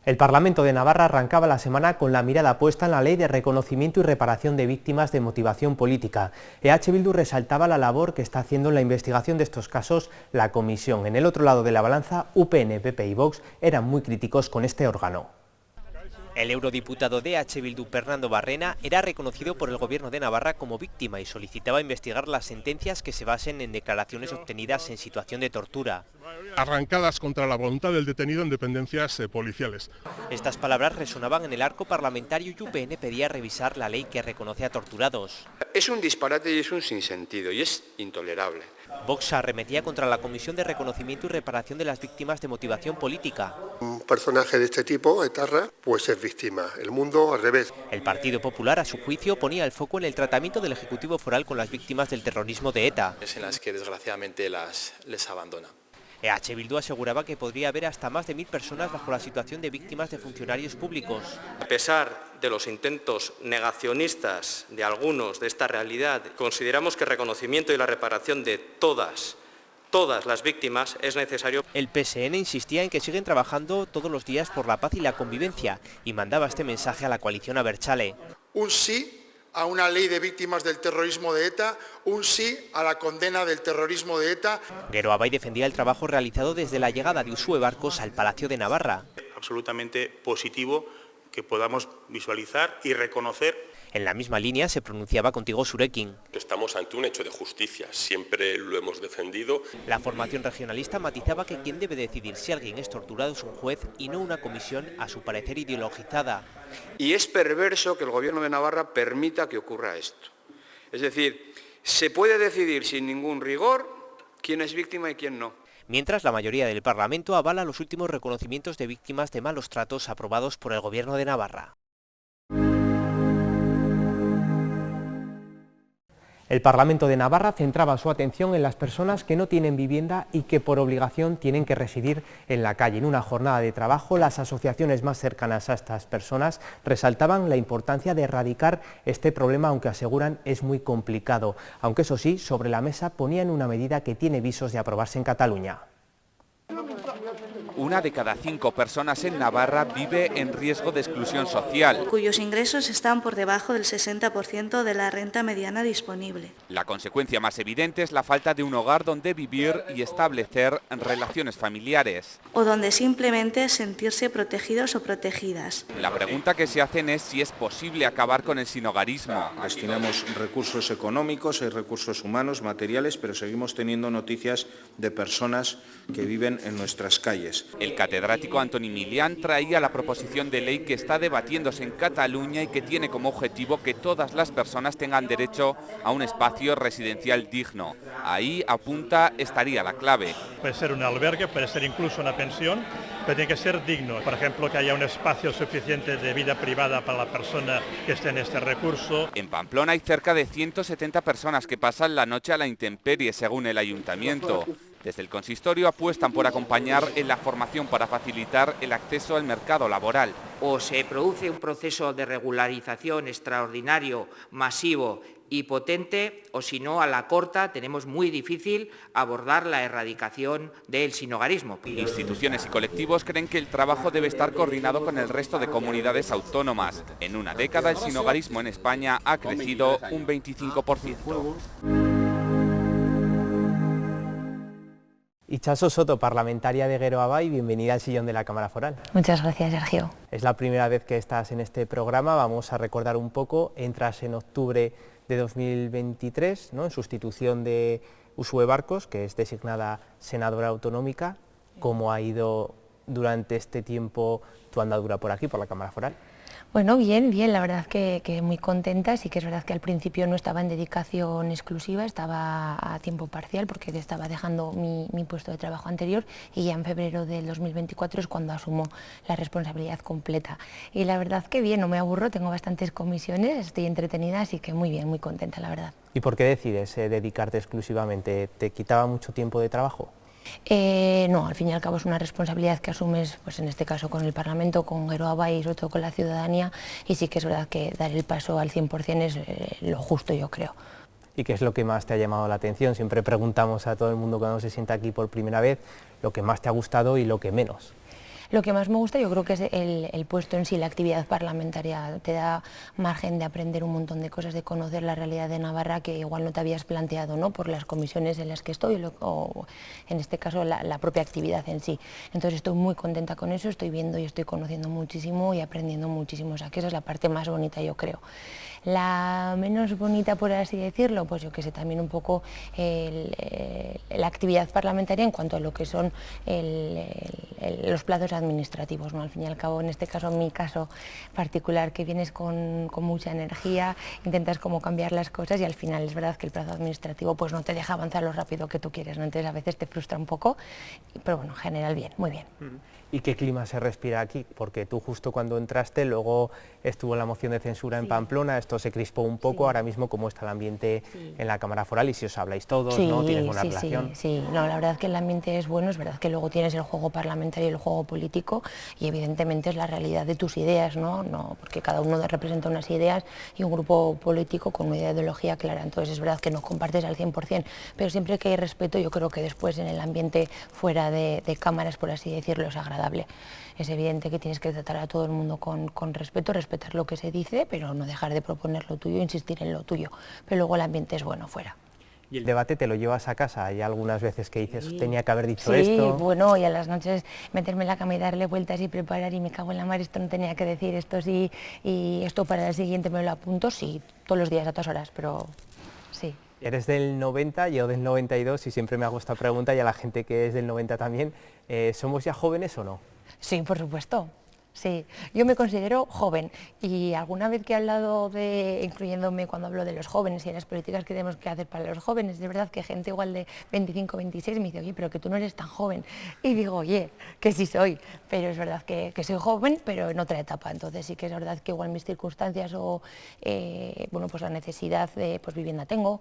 El Parlamento de Navarra arrancaba la semana con la mirada puesta en la Ley de Reconocimiento y Reparación de Víctimas de Motivación Política. EH Bildu resaltaba la labor que está haciendo en la investigación de estos casos la Comisión. En el otro lado de la balanza, UPN, PP y Vox eran muy críticos con este órgano. El eurodiputado de EH Bildu, Fernando Barrena, era reconocido por el Gobierno de Navarra como víctima y solicitaba investigar las sentencias que se basen en declaraciones obtenidas en situación de tortura. Arrancadas contra la voluntad del detenido en dependencias policiales. Estas palabras resonaban en el arco parlamentario y UPN pedía revisar la ley que reconoce a torturados. Es un disparate y es un sinsentido y es intolerable. Vox arremetía contra la Comisión de Reconocimiento y Reparación de las Víctimas de Motivación Política. Un personaje de este tipo, etarra, pues es víctima. El mundo al revés. El Partido Popular, a su juicio, ponía el foco en el tratamiento del Ejecutivo Foral con las víctimas del terrorismo de ETA. Es en las que desgraciadamente les abandona. EH Bildu aseguraba que podría haber hasta más de 1000 personas bajo la situación de víctimas de funcionarios públicos. A pesar de los intentos negacionistas de algunos de esta realidad, consideramos que el reconocimiento y la reparación de todas las víctimas es necesario. El PSN insistía en que siguen trabajando todos los días por la paz y la convivencia y mandaba este mensaje a la coalición Abertzale. Un sí a una ley de víctimas del terrorismo de ETA, un sí a la condena del terrorismo de ETA. Gero Abay defendía el trabajo realizado desde la llegada de Uxue Barkos al Palacio de Navarra. Absolutamente positivo que podamos visualizar y reconocer. En la misma línea se pronunciaba Contigo Surekin. Estamos ante un hecho de justicia, siempre lo hemos defendido. La formación regionalista matizaba que quien debe decidir si alguien es torturado es un juez y no una comisión, a su parecer ideologizada. Y es perverso que el Gobierno de Navarra permita que ocurra esto. Es decir, se puede decidir sin ningún rigor quién es víctima y quién no. Mientras, la mayoría del Parlamento avala los últimos reconocimientos de víctimas de malos tratos aprobados por el Gobierno de Navarra. El Parlamento de Navarra centraba su atención en las personas que no tienen vivienda y que por obligación tienen que residir en la calle. En una jornada de trabajo, las asociaciones más cercanas a estas personas resaltaban la importancia de erradicar este problema, aunque aseguran es muy complicado. Aunque eso sí, sobre la mesa ponían una medida que tiene visos de aprobarse en Cataluña. Una de cada 5 personas en Navarra vive en riesgo de exclusión social, cuyos ingresos están por debajo del 60% de la renta mediana disponible. La consecuencia más evidente es la falta de un hogar donde vivir y establecer relaciones familiares. O donde simplemente sentirse protegidos o protegidas. La pregunta que se hacen es si es posible acabar con el sinhogarismo. Destinamos recursos económicos y recursos humanos, materiales, pero seguimos teniendo noticias de personas que viven en nuestras calles. El catedrático Antoni Milián traía la proposición de ley que está debatiéndose en Cataluña y que tiene como objetivo que todas las personas tengan derecho a un espacio residencial digno. Ahí, apunta, estaría la clave. Puede ser un albergue, puede ser incluso una pensión, pero tiene que ser digno. Por ejemplo, que haya un espacio suficiente de vida privada para la persona que esté en este recurso. En Pamplona hay cerca de 170 personas que pasan la noche a la intemperie, según el ayuntamiento. Desde el consistorio apuestan por acompañar en la formación para facilitar el acceso al mercado laboral. O se produce un proceso de regularización extraordinario, masivo y potente, o si no, a la corta tenemos muy difícil abordar la erradicación del sinhogarismo. Instituciones y colectivos creen que el trabajo debe estar coordinado con el resto de comunidades autónomas. En una década el sinhogarismo en España ha crecido un 25%. Itxaso Soto, parlamentaria de Gero Abay, bienvenida al sillón de la Cámara Foral. Muchas gracias, Sergio. Es la primera vez que estás en este programa, vamos a recordar un poco. Entras en octubre de 2023, ¿no?, en sustitución de Uxue Barkos, que es designada senadora autonómica. ¿Cómo ha ido durante este tiempo tu andadura por aquí, por la Cámara Foral? Bueno, bien, la verdad que muy contenta. Sí que es verdad que al principio no estaba en dedicación exclusiva, estaba a tiempo parcial porque estaba dejando mi puesto de trabajo anterior, y ya en febrero del 2024 es cuando asumo la responsabilidad completa. Y la verdad que bien, no me aburro, tengo bastantes comisiones, estoy entretenida, así que muy bien, muy contenta, la verdad. ¿Y por qué decides dedicarte exclusivamente? ¿Te quitaba mucho tiempo de trabajo? No, al fin y al cabo es una responsabilidad que asumes, pues en este caso con el Parlamento, con Gero Abay y sobre todo con la ciudadanía, y sí que es verdad que dar el paso al 100% es lo justo, yo creo. ¿Y qué es lo que más te ha llamado la atención? Siempre preguntamos a todo el mundo cuando se sienta aquí por primera vez lo que más te ha gustado y lo que menos. Lo que más me gusta yo creo que es el puesto en sí, la actividad parlamentaria. Te da margen de aprender un montón de cosas, de conocer la realidad de Navarra que igual no te habías planteado, ¿no?, por las comisiones en las que estoy o en este caso la propia actividad en sí. Entonces estoy muy contenta con eso, estoy viendo y estoy conociendo muchísimo y aprendiendo muchísimo. O sea, que esa es la parte más bonita, yo creo. La menos bonita, por así decirlo, pues yo que sé, también un poco la actividad parlamentaria en cuanto a lo que son los plazos administrativos, ¿no? Al fin y al cabo, en este caso, en mi caso particular, que vienes con mucha energía, intentas como cambiar las cosas y al final es verdad que el plazo administrativo pues no te deja avanzar lo rápido que tú quieres, ¿no? Entonces a veces te frustra un poco, pero bueno, en general bien, muy bien. ¿Y qué clima se respira aquí? Porque tú justo cuando entraste, luego estuvo la moción de censura en Pamplona, esto se crispó un poco, ahora mismo cómo está el ambiente en la Cámara Foral y si os habláis todos, ¿no? ¿Tienes buena relación? Sí, no, la verdad que el ambiente es bueno, es verdad que luego tienes el juego parlamentario y el juego político y evidentemente es la realidad de tus ideas, ¿no? Porque cada uno representa unas ideas y un grupo político con una ideología clara, entonces es verdad que no compartes al 100%, pero siempre que hay respeto yo creo que después en el ambiente fuera de cámaras, por así decirlo, es agradable. Es evidente que tienes que tratar a todo el mundo con respeto, respetar lo que se dice, pero no dejar de proponer lo tuyo, insistir en lo tuyo, pero luego el ambiente es bueno fuera. ¿Y el debate te lo llevas a casa? Hay algunas veces que dices, tenía que haber dicho esto. Sí, bueno, y a las noches meterme en la cama y darle vueltas y preparar y me cago en la mar, esto no tenía que decir, esto sí, y esto para el siguiente me lo apunto, sí, todos los días a todas horas, pero sí. Eres del 90, yo del 92 y siempre me hago esta pregunta y a la gente que es del 90 también, ¿somos ya jóvenes o no? Sí, por supuesto. Sí, yo me considero joven y alguna vez que he hablado incluyéndome cuando hablo de los jóvenes y de las políticas que tenemos que hacer para los jóvenes, de verdad que gente igual de 25, 26 me dice, oye, pero que tú no eres tan joven. Y digo, oye, que sí soy, pero es verdad que soy joven, pero en otra etapa. Entonces sí que es verdad que igual mis circunstancias o, bueno, pues la necesidad de vivienda tengo,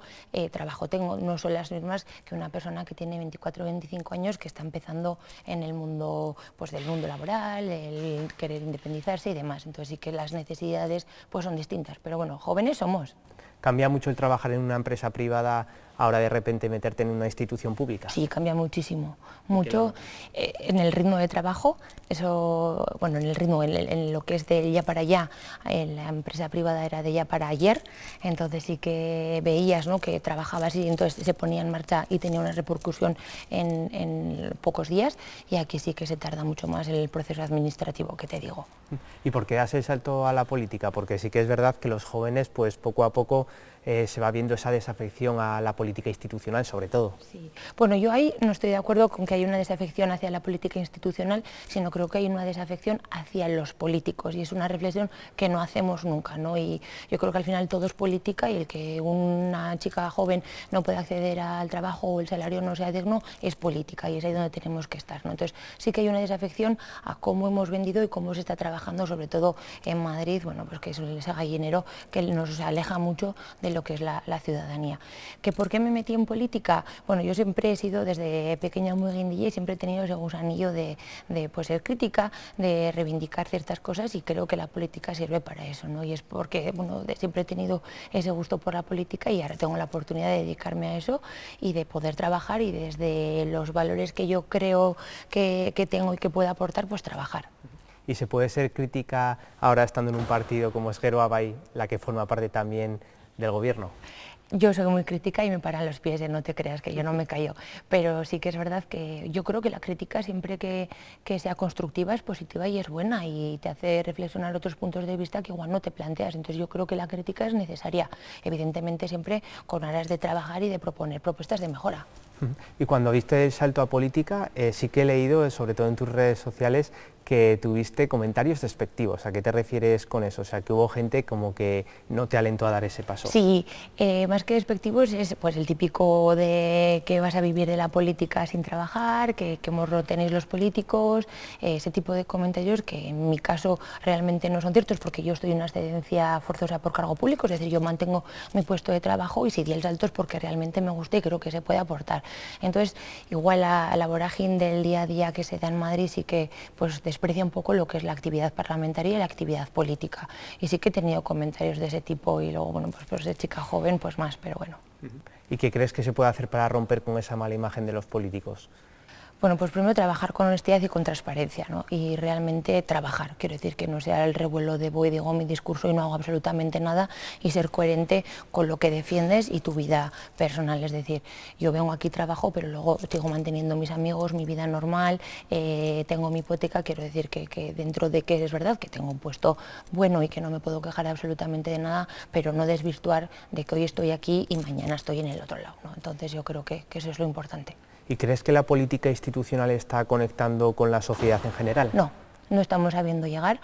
trabajo tengo, no son las mismas que una persona que tiene 24 o 25 años que está empezando en el mundo, pues del mundo laboral, el querer independizarse y demás, entonces sí que las necesidades pues son distintas, pero bueno, jóvenes somos. ¿Cambia mucho el trabajar en una empresa privada ahora de repente meterte en una institución pública? Sí, cambia muchísimo, mucho en el ritmo de trabajo, eso, bueno, en el ritmo, en lo que es de ya para allá, en la empresa privada era de ya para ayer, entonces sí que veías, ¿no?, que trabajabas y entonces se ponía en marcha y tenía una repercusión en pocos días, y aquí sí que se tarda mucho más el proceso administrativo, que te digo. ¿Y por qué das el salto a la política? Porque sí que es verdad que los jóvenes, pues poco a poco se va viendo esa desafección a la política institucional, sobre todo. Sí. Bueno, yo ahí no estoy de acuerdo con que haya una desafección hacia la política institucional, sino creo que hay una desafección hacia los políticos, y es una reflexión que no hacemos nunca, ¿no? Y yo creo que al final todo es política, y el que una chica joven no pueda acceder al trabajo o el salario no sea digno es política, y es ahí donde tenemos que estar, ¿no? Entonces sí que hay una desafección a cómo hemos vendido y cómo se está trabajando, sobre todo en Madrid, bueno, pues que es ese gallinero que nos aleja mucho de lo que es la ciudadanía. ¿Que por qué me metí en política? Bueno, yo siempre he sido desde pequeña muy guindilla y siempre he tenido ese gusanillo de pues, ser crítica, de reivindicar ciertas cosas, y creo que la política sirve para eso, ¿no? Y es porque, bueno, siempre he tenido ese gusto por la política y ahora tengo la oportunidad de dedicarme a eso y de poder trabajar, y desde los valores que yo creo que tengo y que puedo aportar, pues trabajar. ¿Y se puede ser crítica ahora estando en un partido como Esguero Abay, la que forma parte también del gobierno? Yo soy muy crítica y me paran los pies, no te creas que yo no me callo, pero sí que es verdad que yo creo que la crítica, siempre que sea constructiva, es positiva y es buena, y te hace reflexionar otros puntos de vista que igual no te planteas. Entonces yo creo que la crítica es necesaria, evidentemente siempre con aras de trabajar y de proponer propuestas de mejora. Y cuando viste el salto a política, sí que he leído, sobre todo en tus redes sociales, que tuviste comentarios despectivos. ¿A qué te refieres con eso? O sea, que hubo gente como que no te alentó a dar ese paso. Sí, más que despectivos es pues el típico de que vas a vivir de la política sin trabajar, que morro tenéis los políticos, ese tipo de comentarios que en mi caso realmente no son ciertos, porque yo estoy en una excedencia forzosa por cargo público, es decir, yo mantengo mi puesto de trabajo y si di el salto es porque realmente me gusta y creo que se puede aportar. Entonces, igual a la vorágine del día a día que se da en Madrid sí que pues desprecia un poco lo que es la actividad parlamentaria y la actividad política, y sí que he tenido comentarios de ese tipo, y luego, bueno, pues de chica joven pues más, pero bueno. ¿Y qué crees que se puede hacer para romper con esa mala imagen de los políticos? Bueno, pues primero trabajar con honestidad y con transparencia, ¿no? Y realmente trabajar, quiero decir que no sea el revuelo de voy, digo mi discurso y no hago absolutamente nada, y ser coherente con lo que defiendes y tu vida personal, es decir, yo vengo aquí, trabajo, pero luego sigo manteniendo mis amigos, mi vida normal, tengo mi hipoteca, quiero decir que dentro de que es verdad que tengo un puesto bueno y que no me puedo quejar absolutamente de nada, pero no desvirtuar de que hoy estoy aquí y mañana estoy en el otro lado, ¿no? Entonces yo creo que eso es lo importante. ¿Y crees que la política institucional está conectando con la sociedad en general? No, no estamos sabiendo llegar.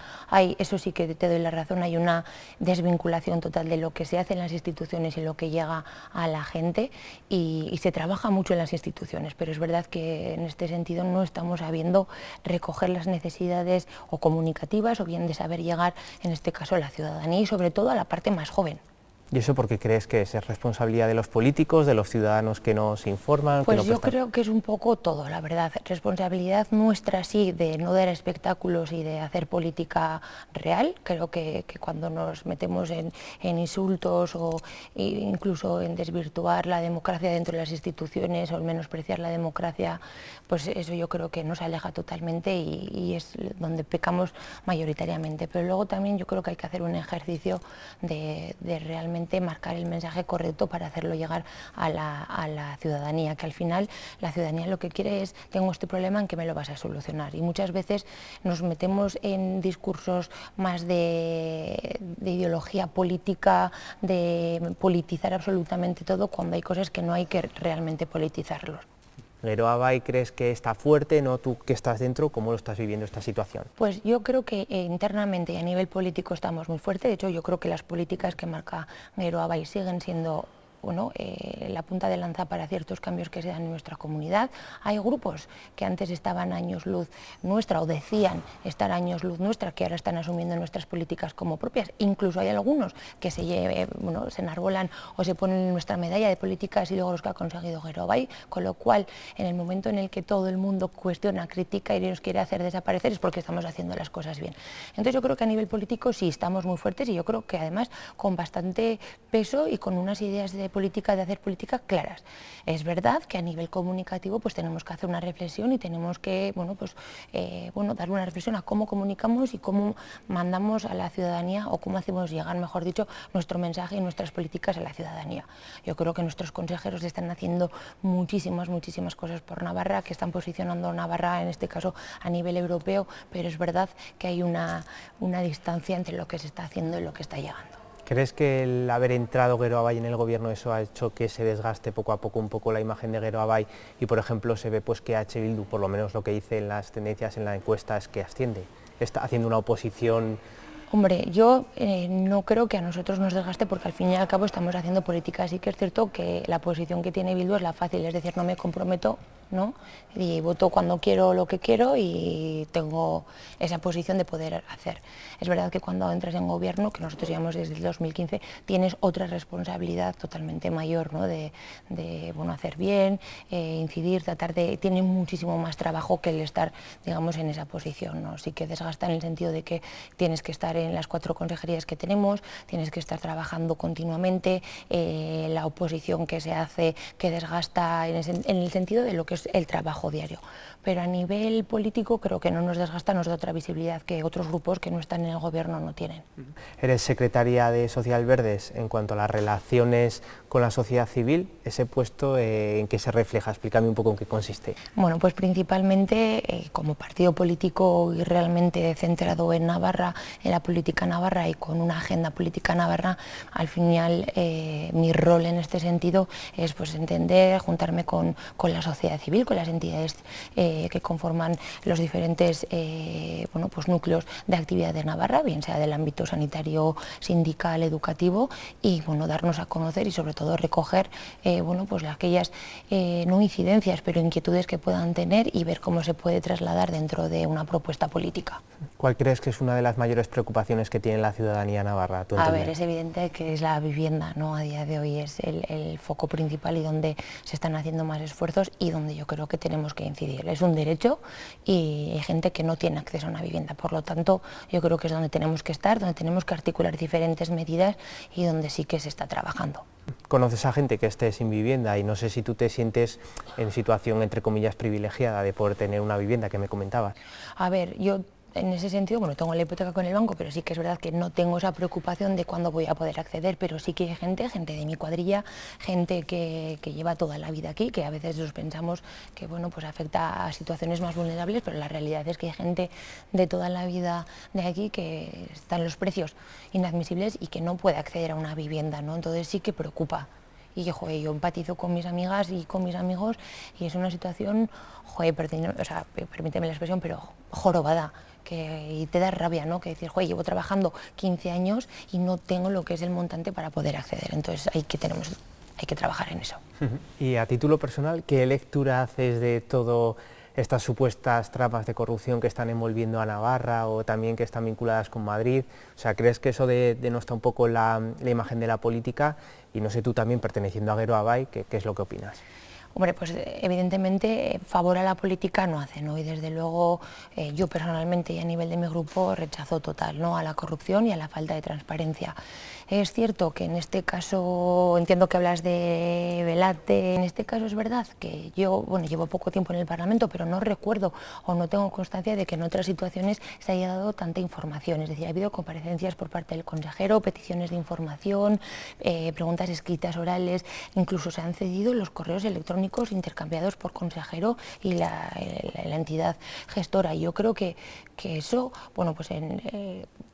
Eso sí que te doy la razón, hay una desvinculación total de lo que se hace en las instituciones y lo que llega a la gente, y se trabaja mucho en las instituciones, pero es verdad que en este sentido no estamos sabiendo recoger las necesidades o comunicativas o bien de saber llegar, en este caso, a la ciudadanía y sobre todo a la parte más joven. ¿Y eso por qué crees que es responsabilidad de los políticos, de los ciudadanos que nos informan? Pues yo creo que es un poco todo, la verdad. Responsabilidad nuestra, sí, de no dar espectáculos y de hacer política real. Creo que cuando nos metemos en insultos o incluso en desvirtuar la democracia dentro de las instituciones o en menospreciar la democracia, pues eso yo creo que nos aleja totalmente y es donde pecamos mayoritariamente. Pero luego también yo creo que hay que hacer un ejercicio de realmente marcar el mensaje correcto para hacerlo llegar a la ciudadanía, que al final la ciudadanía lo que quiere es: tengo este problema, ¿en qué me lo vas a solucionar? Y muchas veces nos metemos en discursos más de ideología política, de politizar absolutamente todo, cuando hay cosas que no hay que realmente politizarlos. Geroa, ¿crees que está fuerte? ¿No? Tú que estás dentro, ¿cómo lo estás viviendo esta situación? Pues yo creo que internamente y a nivel político estamos muy fuertes. De hecho, yo creo que las políticas que marca Geroa siguen siendo la punta de lanza para ciertos cambios que se dan en nuestra comunidad. Hay grupos que antes estaban años luz nuestra o decían estar años luz nuestra, que ahora están asumiendo nuestras políticas como propias. Incluso hay algunos que se enarbolan o se ponen en nuestra medalla de políticas y luego los que ha conseguido Geroa, con lo cual en el momento en el que todo el mundo cuestiona, critica y nos quiere hacer desaparecer es porque estamos haciendo las cosas bien. Entonces yo creo que a nivel político sí estamos muy fuertes y yo creo que además con bastante peso y con unas ideas de hacer política claras. Es verdad que a nivel comunicativo pues tenemos que hacer una reflexión y tenemos que dar una reflexión a cómo comunicamos y cómo mandamos a la ciudadanía, o cómo hacemos llegar, mejor dicho, nuestro mensaje y nuestras políticas a la ciudadanía. Yo creo que nuestros consejeros están haciendo muchísimas cosas por Navarra, que están posicionando a Navarra, en este caso a nivel europeo, pero es verdad que hay una distancia entre lo que se está haciendo y lo que está llegando. ¿Crees que el haber entrado Geroa en el gobierno eso ha hecho que se desgaste poco a poco un poco la imagen de Geroa y por ejemplo se ve pues que H. Bildu, por lo menos lo que dice en las tendencias, en la encuesta, es que asciende, está haciendo una oposición? Hombre, yo no creo que a nosotros nos desgaste, porque al fin y al cabo estamos haciendo política. Sí que es cierto que la posición que tiene Bildu es la fácil, es decir, no me comprometo, ¿no? Y voto cuando quiero lo que quiero y tengo esa posición de poder hacer. Es verdad que cuando entras en gobierno, que nosotros llevamos desde el 2015, tienes otra responsabilidad totalmente mayor, ¿no? de hacer bien, incidir, tiene muchísimo más trabajo que el estar, digamos, en esa posición, ¿no? Sí que desgasta en el sentido de que tienes que estar en las 4 consejerías que tenemos, tienes que estar trabajando continuamente, la oposición que se hace que desgasta en el sentido de lo que es el trabajo diario. Pero a nivel político creo que no nos desgasta, nos da otra visibilidad que otros grupos que no están en el gobierno no tienen. Eres secretaria de Social Verdes. En cuanto a las relaciones con la sociedad civil, ese puesto, ¿en qué se refleja? Explícame un poco en qué consiste. Bueno, pues principalmente como partido político y realmente centrado en Navarra, en la política navarra y con una agenda política navarra, al final mi rol en este sentido es pues entender, juntarme con la sociedad civil, con las entidades que conforman los diferentes núcleos de actividad de Navarra, bien sea del ámbito sanitario, sindical, educativo, y darnos a conocer y sobre todo recoger aquellas no incidencias, pero inquietudes que puedan tener y ver cómo se puede trasladar dentro de una propuesta política. ¿Cuál crees que es una de las mayores preocupaciones que tiene la ciudadanía navarra? A ver, es evidente que es la vivienda, ¿no? A día de hoy es el foco principal y donde se están haciendo más esfuerzos y donde yo creo que tenemos que incidir. Es un derecho y hay gente que no tiene acceso a una vivienda, por lo tanto yo creo que es donde tenemos que estar, donde tenemos que articular diferentes medidas y donde sí que se está trabajando. ¿Conoces a gente que esté sin vivienda y no sé si tú te sientes en situación, entre comillas, privilegiada de poder tener una vivienda que me comentabas? A ver, yo en ese sentido, bueno, tengo la hipoteca con el banco, pero sí que es verdad que no tengo esa preocupación de cuándo voy a poder acceder, pero sí que hay gente de mi cuadrilla, gente que lleva toda la vida aquí, que a veces nos pensamos que, bueno, pues afecta a situaciones más vulnerables, pero la realidad es que hay gente de toda la vida de aquí que están los precios inadmisibles y que no puede acceder a una vivienda, ¿no? Entonces sí que preocupa. Y yo empatizo con mis amigas y con mis amigos y es una situación, permíteme la expresión, pero jorobada, y te da rabia, ¿no? Que decir, llevo trabajando 15 años y no tengo lo que es el montante para poder acceder, entonces hay que trabajar en eso. Y a título personal, ¿qué lectura haces de todo estas supuestas trampas de corrupción que están envolviendo a Navarra o también que están vinculadas con Madrid? O sea, ¿crees que eso denota un poco la imagen de la política? Y no sé, tú también perteneciendo a Geroa Bai, ¿qué es lo que opinas? Hombre, pues evidentemente favor a la política no hace, ¿no? Y desde luego yo personalmente y a nivel de mi grupo rechazo total, ¿no?, a la corrupción y a la falta de transparencia. Es cierto que en este caso, entiendo que hablas de Velate, en este caso es verdad que yo, bueno, llevo poco tiempo en el Parlamento, pero no recuerdo o no tengo constancia de que en otras situaciones se haya dado tanta información, es decir, ha habido comparecencias por parte del consejero, peticiones de información, preguntas escritas, orales, incluso se han cedido los correos electrónicos intercambiados por consejero y la entidad gestora. Yo creo que eso, bueno, pues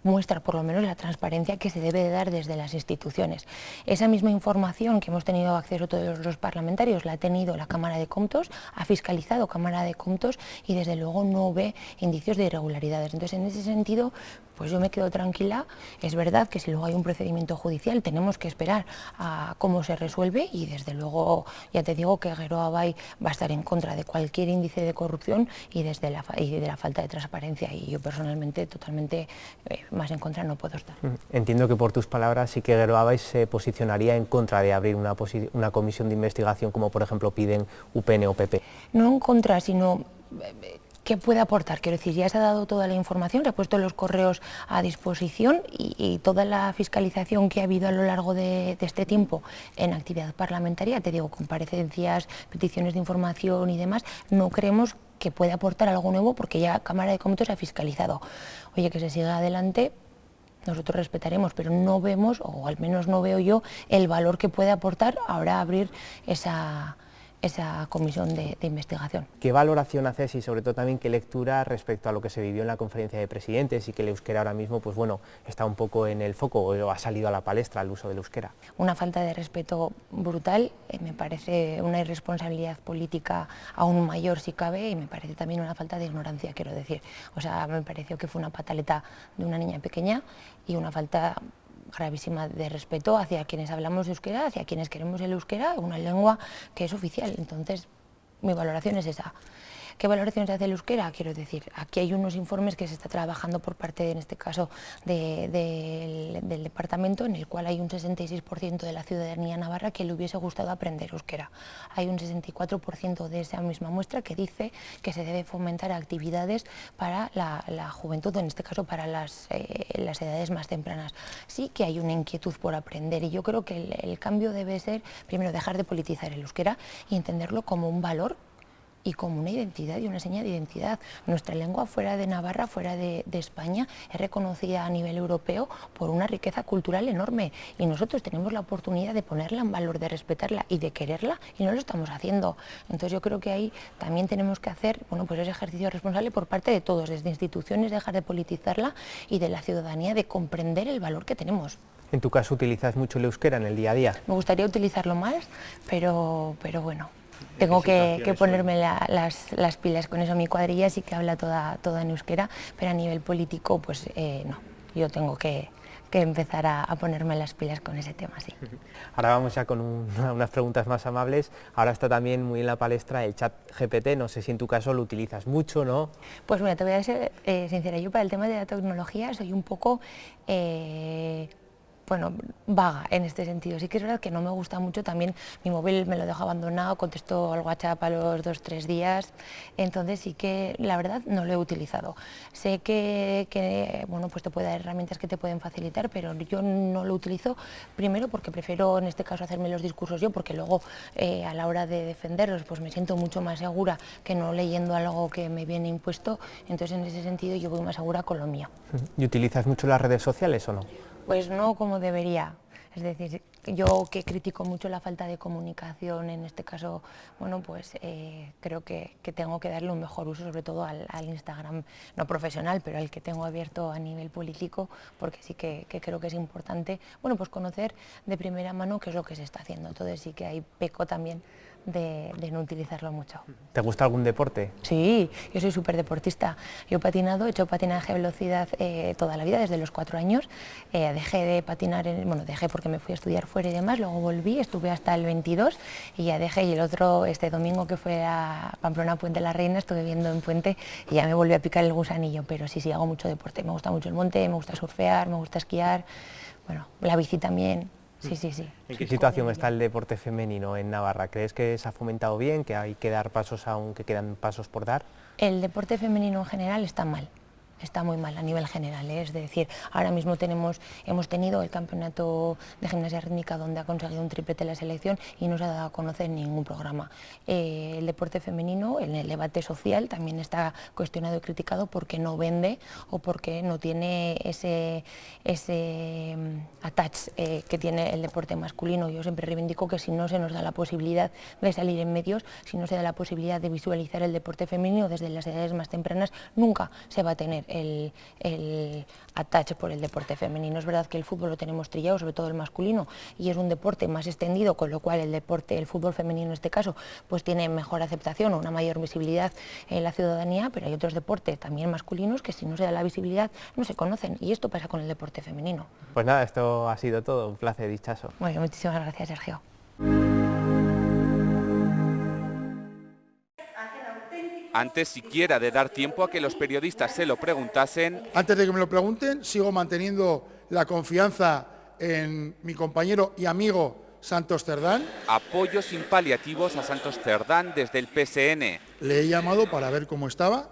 muestra por lo menos la transparencia que se debe de dar desde las instituciones. Esa misma información que hemos tenido acceso todos los parlamentarios la ha tenido la Cámara de Comptos, ha fiscalizado Cámara de Comptos y desde luego no ve indicios de irregularidades. Entonces, en ese sentido, pues yo me quedo tranquila. Es verdad que si luego hay un procedimiento judicial tenemos que esperar a cómo se resuelve y desde luego ya te digo que Geroa Bai va a estar en contra de cualquier índice de corrupción y de la falta de transparencia, y yo personalmente totalmente más en contra no puedo estar. Entiendo que por tus palabras sí que Geroa Bai se posicionaría en contra de abrir una comisión de investigación como por ejemplo piden UPN o PP. No en contra, sino ¿qué puede aportar? Quiero decir, ya se ha dado toda la información, se ha puesto los correos a disposición y toda la fiscalización que ha habido a lo largo de este tiempo en actividad parlamentaria, te digo, comparecencias, peticiones de información y demás, no creemos que pueda aportar algo nuevo porque ya Cámara de Comptos ha fiscalizado. Oye, que se siga adelante, nosotros respetaremos, pero no vemos, o al menos no veo yo, el valor que puede aportar ahora abrir esa comisión de investigación. ¿Qué valoración haces y sobre todo también qué lectura respecto a lo que se vivió en la conferencia de presidentes y que el euskera ahora mismo, pues bueno, está un poco en el foco o ha salido a la palestra el uso del euskera? Una falta de respeto brutal, me parece una irresponsabilidad política aún mayor si cabe y me parece también una falta de ignorancia, quiero decir. O sea, me pareció que fue una pataleta de una niña pequeña y una falta gravísima de respeto hacia quienes hablamos euskera, hacia quienes queremos el euskera, una lengua que es oficial. Entonces, mi valoración es esa. ¿Qué valoración se hace el euskera? Quiero decir, aquí hay unos informes que se está trabajando por parte, en este caso, del departamento, en el cual hay un 66% de la ciudadanía navarra que le hubiese gustado aprender euskera. Hay un 64% de esa misma muestra que dice que se debe fomentar actividades para la juventud, en este caso para las edades más tempranas. Sí que hay una inquietud por aprender y yo creo que el cambio debe ser, primero, dejar de politizar el euskera y entenderlo como un valor y como una identidad y una seña de identidad. Nuestra lengua fuera de Navarra, fuera de España, es reconocida a nivel europeo por una riqueza cultural enorme y nosotros tenemos la oportunidad de ponerla en valor, de respetarla y de quererla y no lo estamos haciendo. Entonces yo creo que ahí también tenemos que hacer, bueno, pues ese ejercicio responsable por parte de todos, desde instituciones, dejar de politizarla y de la ciudadanía de comprender el valor que tenemos. En tu caso, ¿utilizas mucho el euskera en el día a día? Me gustaría utilizarlo más, pero bueno. Tengo que ponerme las pilas con eso. Mi cuadrilla sí que habla toda en euskera, pero a nivel político, pues no. Yo tengo que que empezar a ponerme las pilas con ese tema, sí. Ahora vamos ya con unas preguntas más amables. Ahora está también muy en la palestra el chat GPT, no sé si en tu caso lo utilizas mucho, ¿no? Pues mira, te voy a ser sincera, yo para el tema de la tecnología soy un poco vaga en este sentido. Sí que es verdad que no me gusta mucho, también mi móvil me lo dejo abandonado, contesto al WhatsApp a los 2-3 días, entonces sí que la verdad no lo he utilizado. Sé que pues te puede dar herramientas que te pueden facilitar, pero yo no lo utilizo, primero porque prefiero en este caso hacerme los discursos yo, porque luego a la hora de defenderlos pues me siento mucho más segura que no leyendo algo que me viene impuesto, entonces en ese sentido yo voy más segura con lo mío. ¿Y utilizas mucho las redes sociales o no? Pues no como debería, es decir, yo que critico mucho la falta de comunicación, en este caso, creo que tengo que darle un mejor uso, sobre todo al Instagram, no profesional, pero al que tengo abierto a nivel político, porque sí que creo que es importante, pues conocer de primera mano qué es lo que se está haciendo, entonces sí que hay peco también de no utilizarlo mucho. ¿Te gusta algún deporte? Sí, yo soy súper deportista. Yo he patinado, he hecho patinaje de velocidad toda la vida, desde los 4 años. Dejé de patinar, dejé porque me fui a estudiar fuera y demás, luego volví, estuve hasta el 22 y ya dejé, y el otro, este domingo que fue a Pamplona, Puente de la Reina, estuve viendo en Puente y ya me volví a picar el gusanillo, pero sí, hago mucho deporte. Me gusta mucho el monte, me gusta surfear, me gusta esquiar, la bici también. Sí. ¿En qué situación está el deporte femenino en Navarra? ¿Crees que se ha fomentado bien, que hay que dar pasos aún que quedan pasos por dar? El deporte femenino en general está mal. Está muy mal a nivel general, es decir, ahora mismo hemos tenido el campeonato de gimnasia rítmica donde ha conseguido un triplete la selección y no se ha dado a conocer ningún programa. El deporte femenino en el debate social también está cuestionado y criticado porque no vende o porque no tiene ese attach que tiene el deporte masculino. Yo siempre reivindico que si no se nos da la posibilidad de salir en medios, si no se da la posibilidad de visualizar el deporte femenino desde las edades más tempranas, nunca se va a tener el attach por el deporte femenino. Es verdad que el fútbol lo tenemos trillado, sobre todo el masculino, y es un deporte más extendido, con lo cual el fútbol femenino en este caso, pues tiene mejor aceptación o una mayor visibilidad en la ciudadanía, pero hay otros deportes también masculinos que si no se da la visibilidad no se conocen, y esto pasa con el deporte femenino. Pues nada, esto ha sido todo, un placer, Dichaso. Bueno, muchísimas gracias, Sergio. Antes siquiera de dar tiempo a que los periodistas se lo preguntasen... Antes de que me lo pregunten, sigo manteniendo la confianza en mi compañero y amigo Santos Cerdán. Apoyo sin paliativos a Santos Cerdán desde el PSN. Le he llamado para ver cómo estaba.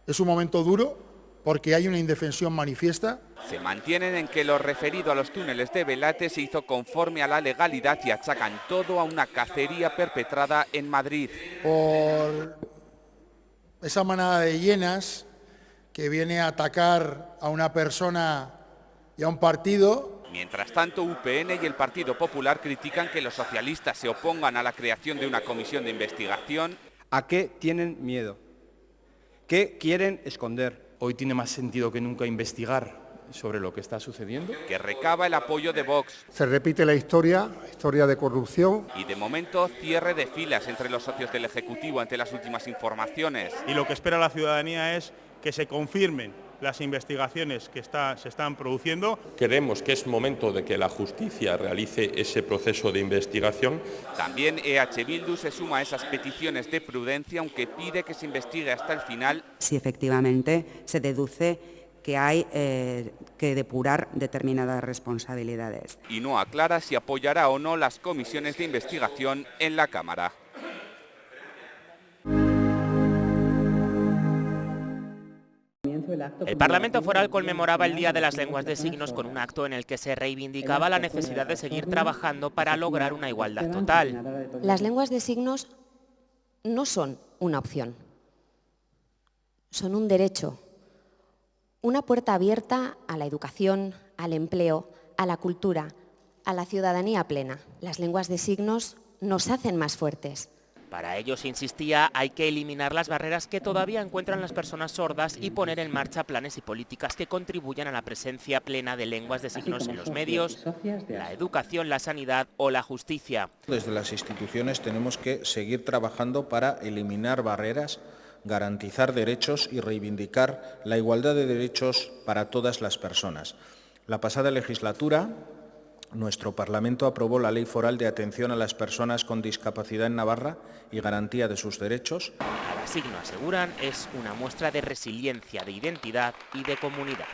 Es un momento duro porque hay una indefensión manifiesta. Se mantienen en que lo referido a los túneles de Velate se hizo conforme a la legalidad y achacan todo a una cacería perpetrada en Madrid. Por esa manada de hienas que viene a atacar a una persona y a un partido. Mientras tanto, UPN y el Partido Popular critican que los socialistas se opongan a la creación de una comisión de investigación. ¿A qué tienen miedo? ¿Qué quieren esconder? Hoy tiene más sentido que nunca investigar sobre lo que está sucediendo. Que recaba el apoyo de Vox. Se repite la historia de corrupción. Y de momento, cierre de filas entre los socios del Ejecutivo ante las últimas informaciones. Y lo que espera la ciudadanía es que se confirmen las investigaciones que se están produciendo. Creemos que es momento de que la justicia realice ese proceso de investigación. También EH Bildu se suma a esas peticiones de prudencia, aunque pide que se investigue hasta el final. Si efectivamente se deduce que hay que depurar determinadas responsabilidades. Y no aclara si apoyará o no las comisiones de investigación en la Cámara. El Parlamento Foral conmemoraba el Día de las Lenguas de Signos con un acto en el que se reivindicaba la necesidad de seguir trabajando para lograr una igualdad total. Las lenguas de signos no son una opción, son un derecho. Una puerta abierta a la educación, al empleo, a la cultura, a la ciudadanía plena. Las lenguas de signos nos hacen más fuertes. Para ello, se insistía, hay que eliminar las barreras que todavía encuentran las personas sordas y poner en marcha planes y políticas que contribuyan a la presencia plena de lenguas de signos en los medios, la educación, la sanidad o la justicia. Desde las instituciones tenemos que seguir trabajando para eliminar barreras, garantizar derechos y reivindicar la igualdad de derechos para todas las personas. La pasada legislatura, nuestro Parlamento aprobó la Ley Foral de Atención a las Personas con Discapacidad en Navarra y garantía de sus derechos. Cada signo, aseguran, es una muestra de resiliencia, de identidad y de comunidad.